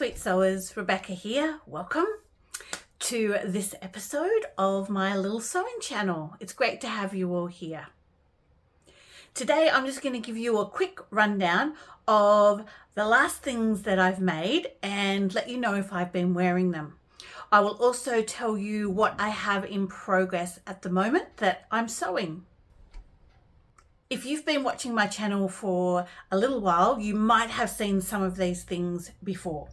sweet sewers, Rebecca here. Welcome to this episode of my little sewing channel. It's great to have you all here. Today I'm just going to give you a quick rundown of the last things that I've made and let you know if I've been wearing them. I will also tell you what I have in progress at the moment that I'm sewing. If you've been watching my channel for a little while, you might have seen some of these things before.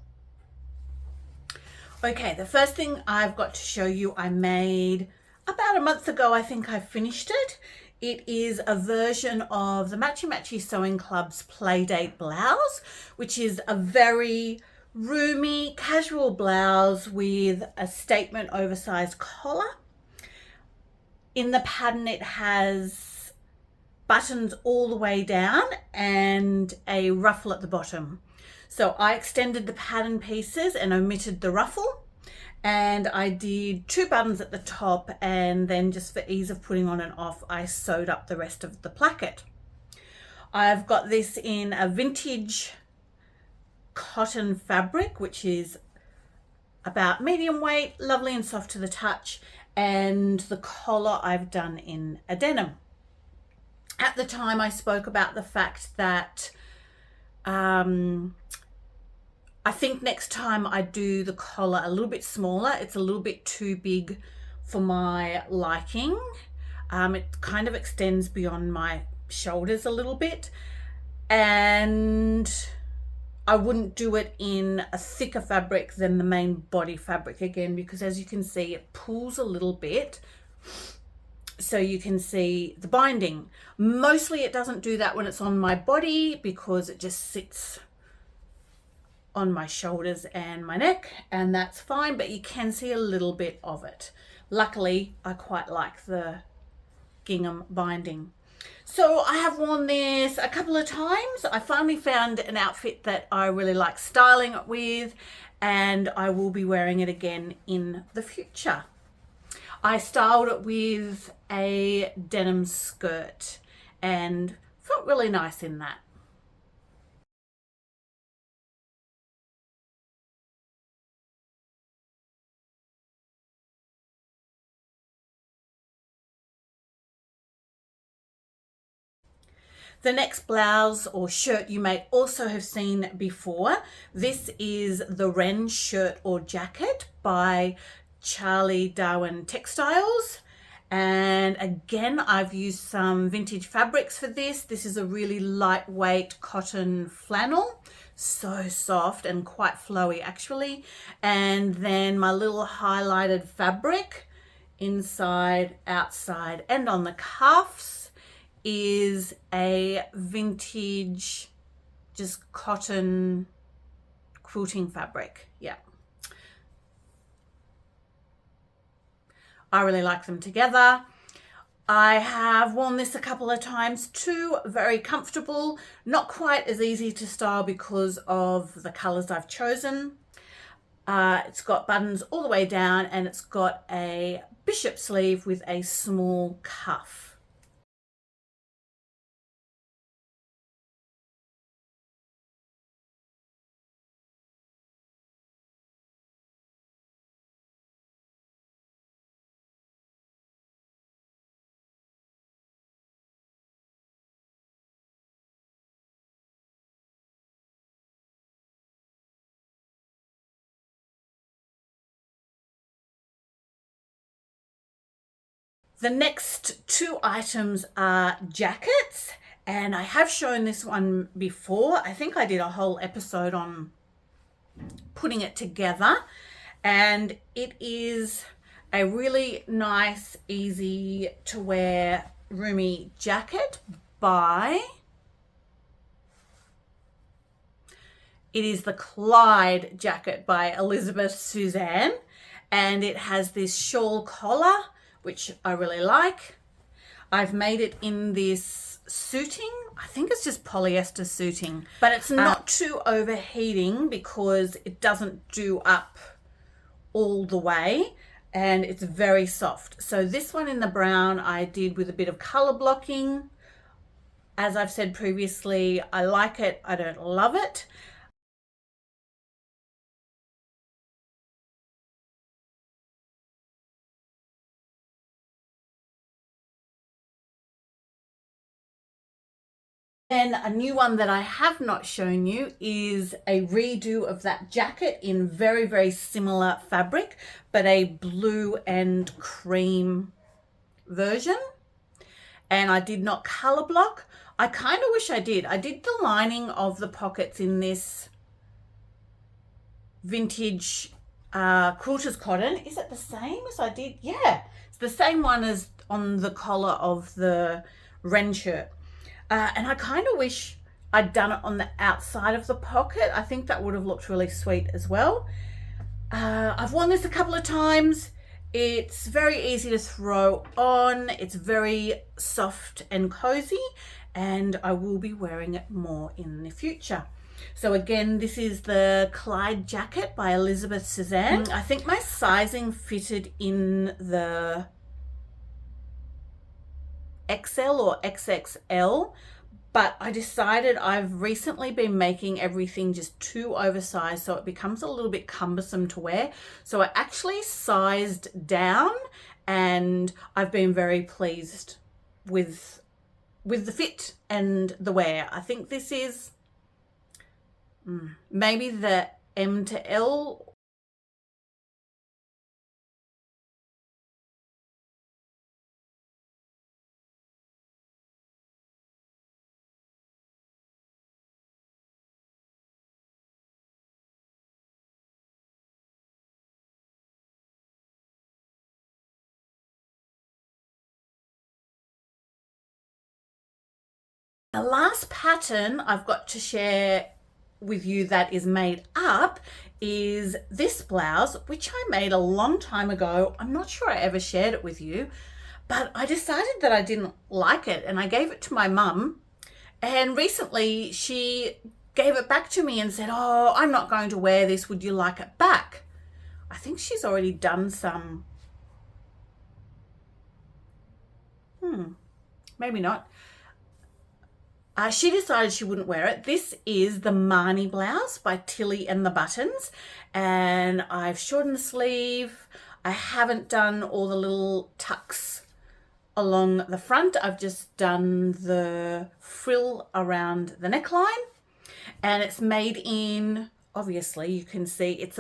Okay, the first thing I've got to show you I made about a month ago. I think I finished it. It is a version of the Matchy Matchy Sewing Club's Playdate Blouse, which is a very roomy, casual blouse with a statement oversized collar. In the pattern it has buttons all the way down and a ruffle at the bottom. So I extended the pattern pieces and omitted the ruffle, and I did 2 buttons at the top, and then just for ease of putting on and off I sewed up the rest of the placket. I've got this in a vintage cotton fabric, which is about medium weight, lovely and soft to the touch, and the collar I've done in a denim. At the time I spoke about the fact that I think next time I do the collar a little bit smaller. It's a little bit too big for my liking. It kind of extends beyond my shoulders a little bit, and I wouldn't do it in a thicker fabric than the main body fabric again, because as you can see it pulls a little bit. So you can see the binding. Mostly it doesn't do that when it's on my body because it just sits on my shoulders and my neck, and that's fine, but you can see a little bit of it. Luckily, I quite like the gingham binding. So I have worn this a couple of times. I finally found an outfit that I really like styling it with, and I will be wearing it again in the future. I styled it with a denim skirt and felt really nice in that. The next blouse or shirt you may also have seen before. This is the Wren shirt or jacket by Charlie Darwin Textiles, and again I've used some vintage fabrics for this. This is a really lightweight cotton flannel, so soft and quite flowy actually, and then my little highlighted fabric inside, outside and on the cuffs is a vintage just cotton quilting fabric. Yeah, I really like them together. I have worn this a couple of times too. Very comfortable, not quite as easy to style because of the colors I've chosen. It's got buttons all the way down and it's got a bishop sleeve with a small cuff. The next 2 items are jackets, and I have shown this one before. I think I did a whole episode on putting it together, and it is a really nice, easy to wear, roomy jacket it is the Clyde Jacket by Elizabeth Suzanne, and it has this shawl collar, which I really like. I've made it in this suiting. I think it's just polyester suiting, but it's not too overheating because it doesn't do up all the way, and it's very soft. So this one in the brown I did with a bit of color blocking. As I've said previously, I like it, I don't love it. Then a new one that I have not shown you is a redo of that jacket in very, very similar fabric, but a blue and cream version. And I did not color block. I kind of wish I did. I did the lining of the pockets in this vintage quilter's cotton. Is it the same as I did? Yeah, it's the same one as on the collar of the Wren shirt. And I kind of wish I'd done it on the outside of the pocket. I think that would have looked really sweet as well. I've worn this a couple of times. It's very easy to throw on. It's very soft and cozy, and I will be wearing it more in the future. So again, this is the Clyde Jacket by Elizabeth Suzanne. I think my sizing fitted in the XL or XXL, but I decided I've recently been making everything just too oversized, so it becomes a little bit cumbersome to wear. So I actually sized down, and I've been very pleased with the fit and the wear. I think this is maybe the M to L. The last pattern I've got to share with you that is made up is this blouse, which I made a long time ago. I'm not sure I ever shared it with you, but I decided that I didn't like it and I gave it to my mum. And recently she gave it back to me and said, "Oh, I'm not going to wear this. Would you like it back?" I think she's already done some. Maybe not. She decided she wouldn't wear it. This is the Marnie blouse by Tilly and the Buttons, and I've shortened the sleeve. I haven't done all the little tucks along the front. I've just done the frill around the neckline, and it's made in, obviously you can see it's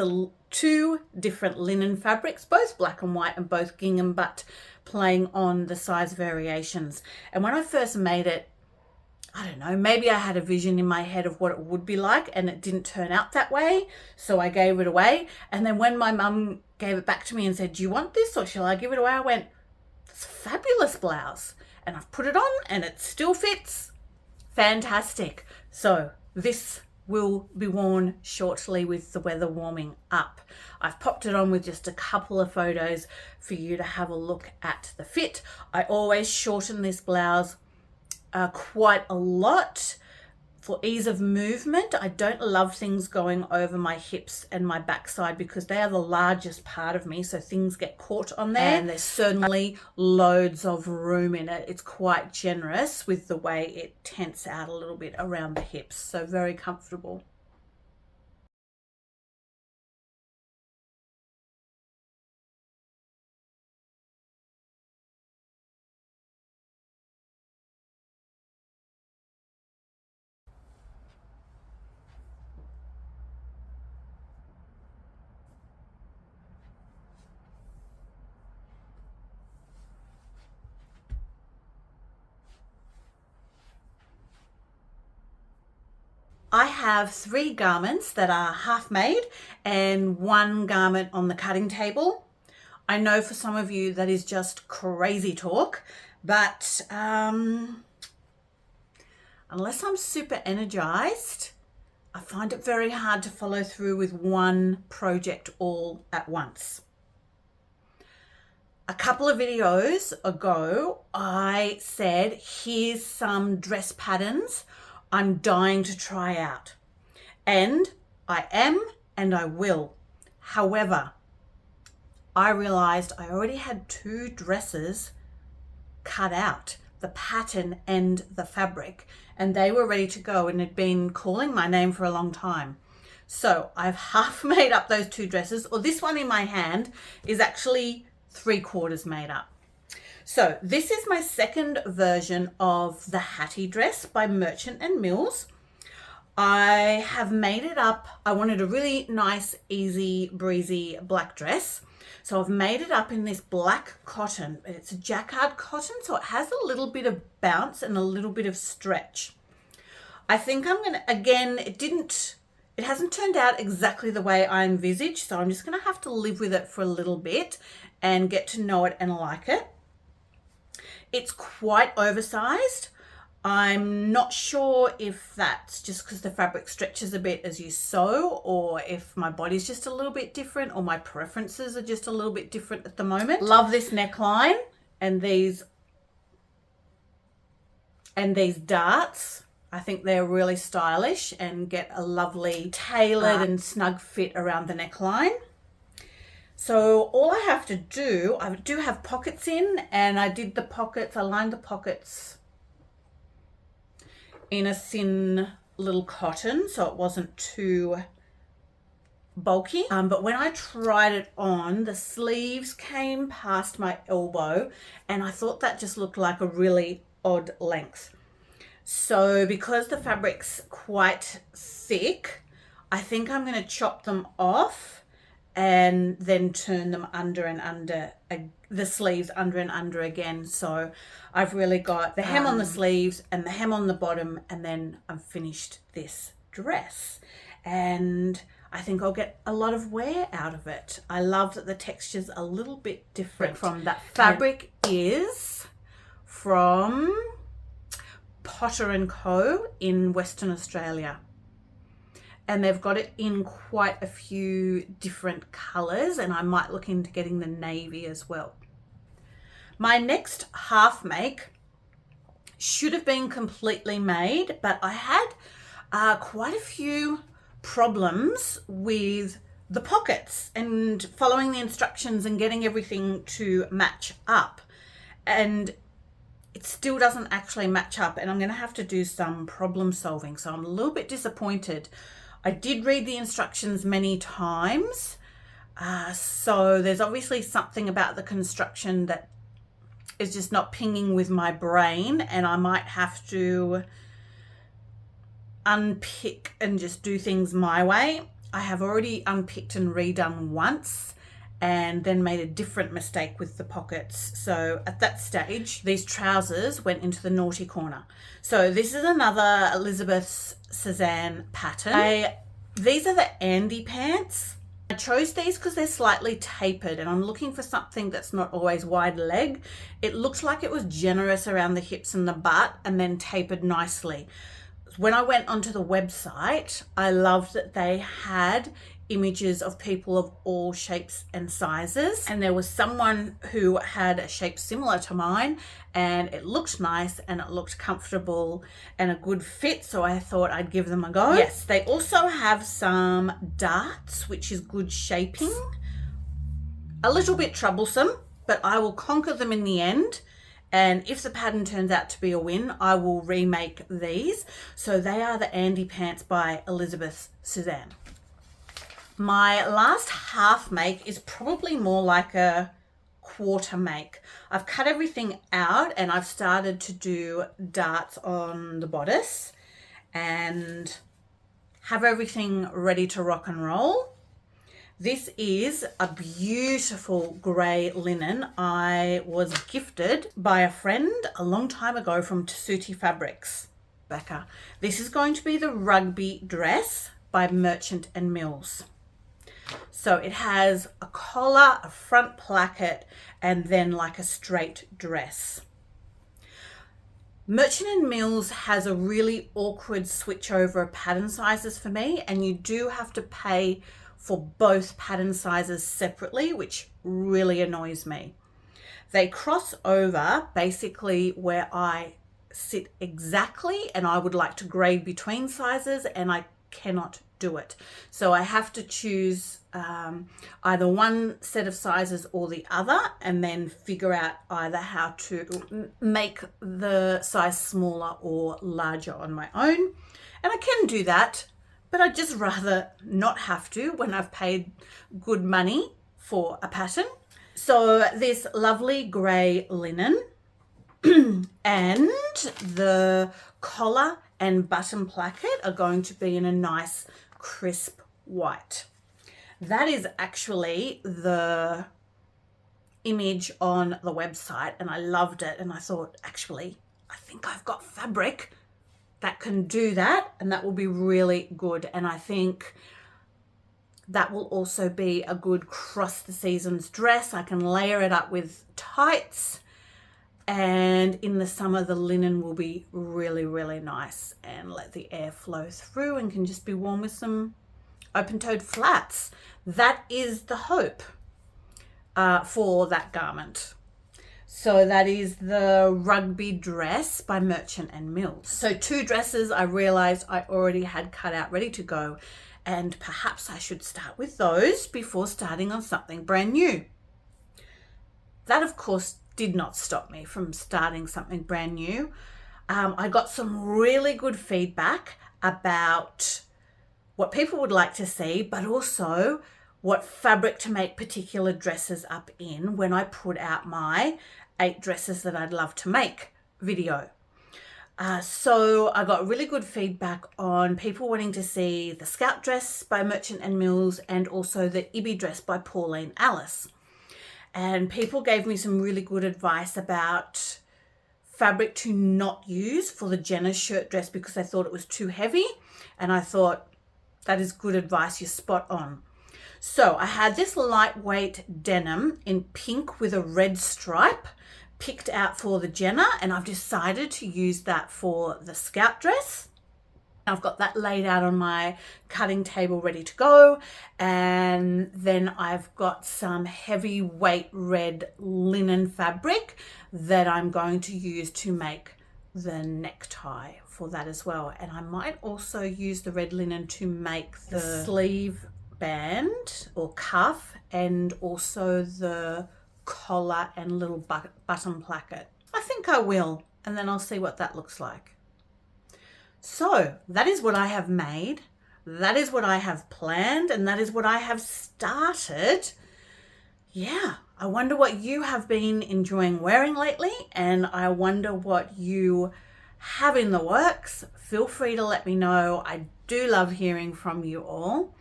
two different linen fabrics, both black and white and both gingham, but playing on the size variations. And when I first made it, I don't know, maybe I had a vision in my head of what it would be like, and it didn't turn out that way, so I gave it away. And then when my mum gave it back to me and said, "Do you want this or shall I give it away?" I went, "It's a fabulous blouse." And I've put it on and it still fits. Fantastic. So this will be worn shortly with the weather warming up. I've popped it on with just a couple of photos for you to have a look at the fit. I always shorten this blouse quite a lot for ease of movement. I don't love things going over my hips and my backside because they are the largest part of me, so things get caught on there, and there's certainly loads of room in it. It's quite generous with the way it tents out a little bit around the hips, so very comfortable. I have 3 garments that are half made and 1 garment on the cutting table. I know for some of you that is just crazy talk, but unless I'm super energized, I find it very hard to follow through with one project all at once. A couple of videos ago, I said, here's some dress patterns I'm dying to try out. And I am, and I will. However, I realized I already had 2 dresses cut out, the pattern and the fabric, and they were ready to go and had been calling my name for a long time. So I've half made up those 2 dresses, or this one in my hand is actually 3/4 made up. So this is my second version of the Hattie dress by Merchant and Mills. I have made it up. I wanted a really nice, easy, breezy black dress. So I've made it up in this black cotton. It's a jacquard cotton, so it has a little bit of bounce and a little bit of stretch. I think I'm gonna, again, it hasn't turned out exactly the way I envisaged, so I'm just gonna have to live with it for a little bit and get to know it and like it. It's quite oversized. I'm not sure if that's just because the fabric stretches a bit as you sew, or if my body's just a little bit different, or my preferences are just a little bit different at the moment. Love this neckline and these darts. I think they're really stylish and get a lovely tailored and snug fit around the neckline. So all I have to do, I do have pockets in, and I did the pockets, I lined the pockets in a thin little cotton so it wasn't too bulky. But when I tried it on, the sleeves came past my elbow and I thought that just looked like a really odd length. So because the fabric's quite thick, I think I'm going to chop them off and then turn them under and under, the sleeves under and under again. So I've really got the hem on the sleeves and the hem on the bottom, and then I've finished this dress. And I think I'll get a lot of wear out of it. I love that the texture's a little bit different from that. Fabric is from Potter & Co. in Western Australia. And they've got it in quite a few different colours, and I might look into getting the navy as well. My next half make should have been completely made, but I had quite a few problems with the pockets and following the instructions and getting everything to match up. And it still doesn't actually match up, and I'm going to have to do some problem solving. So I'm a little bit disappointed. I did read the instructions many times, so there's obviously something about the construction that is just not pinging with my brain, and I might have to unpick and just do things my way. I have already unpicked and redone once and then made a different mistake with the pockets. So at that stage, these trousers went into the naughty corner. So this is another Elizabeth Suzanne pattern. These are the Andy pants. I chose these because they're slightly tapered, and I'm looking for something that's not always wide leg. It looked like it was generous around the hips and the butt and then tapered nicely. When I went onto the website, I loved that they had images of people of all shapes and sizes, and there was someone who had a shape similar to mine, and it looked nice and it looked comfortable and a good fit, so I thought I'd give them a go. Yes, they also have some darts, which is good shaping. A little bit troublesome, but I will conquer them in the end. And if the pattern turns out to be a win, I will remake these. So they are the Andy pants by Elizabeth Suzanne. My last half make is probably more like a quarter make. I've cut everything out and I've started to do darts on the bodice and have everything ready to rock and roll. This is a beautiful grey linen I was gifted by a friend a long time ago from Tessuti Fabrics. Becca. This is going to be the Rugby Dress by Merchant and Mills. So it has a collar, a front placket, and then like a straight dress. Merchant and Mills has a really awkward switch over of pattern sizes for me, and you do have to pay for both pattern sizes separately, which really annoys me. They cross over basically where I sit exactly, and I would like to grade between sizes, and I cannot do it. So I have to choose either one set of sizes or the other, and then figure out either how to make the size smaller or larger on my own. And I can do that, but I'd just rather not have to when I've paid good money for a pattern. So this lovely grey linen and the collar and button placket are going to be in a nice crisp white. That is actually the image on the website, and I loved it, and I thought, actually, I think I've got fabric that can do that, and that will be really good. And I think that will also be a good cross the seasons dress. I can layer it up with tights, and in the summer the linen will be really, really nice and let the air flow through and can just be worn with some open-toed flats. That is the hope for that garment. So that is the Rugby Dress by Merchant and Mills. So 2 dresses I realized I already had cut out ready to go, and perhaps I should start with those before starting on something brand new. That, of course, did not stop me from starting something brand new. I got some really good feedback about what people would like to see, but also what fabric to make particular dresses up in when I put out my 8 dresses that I'd love to make video. So I got really good feedback on people wanting to see the Scout Dress by Merchant and Mills and also the Ibby Dress by Pauline Alice. And people gave me some really good advice about fabric to not use for the Jenna's shirt dress because they thought it was too heavy. And I thought, that is good advice, you're spot on. So I had this lightweight denim in pink with a red stripe picked out for the Jenna, and I've decided to use that for the Scout dress. I've got that laid out on my cutting table ready to go, and then I've got some heavyweight red linen fabric that I'm going to use to make the necktie for that as well. And I might also use the red linen to make the sleeve band or cuff, and also the collar and little button placket. I think I will, and then I'll see what that looks like. So that is what I have made, that is what I have planned, and that is what I have started. Yeah, I wonder what you have been enjoying wearing lately, and I wonder what you have in the works. Feel free to let me know. I do love hearing from you all,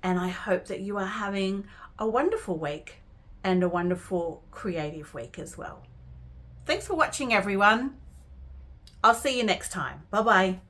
and I hope that you are having a wonderful week and a wonderful creative week as well. Thanks for watching, everyone. I'll see you next time. Bye-bye.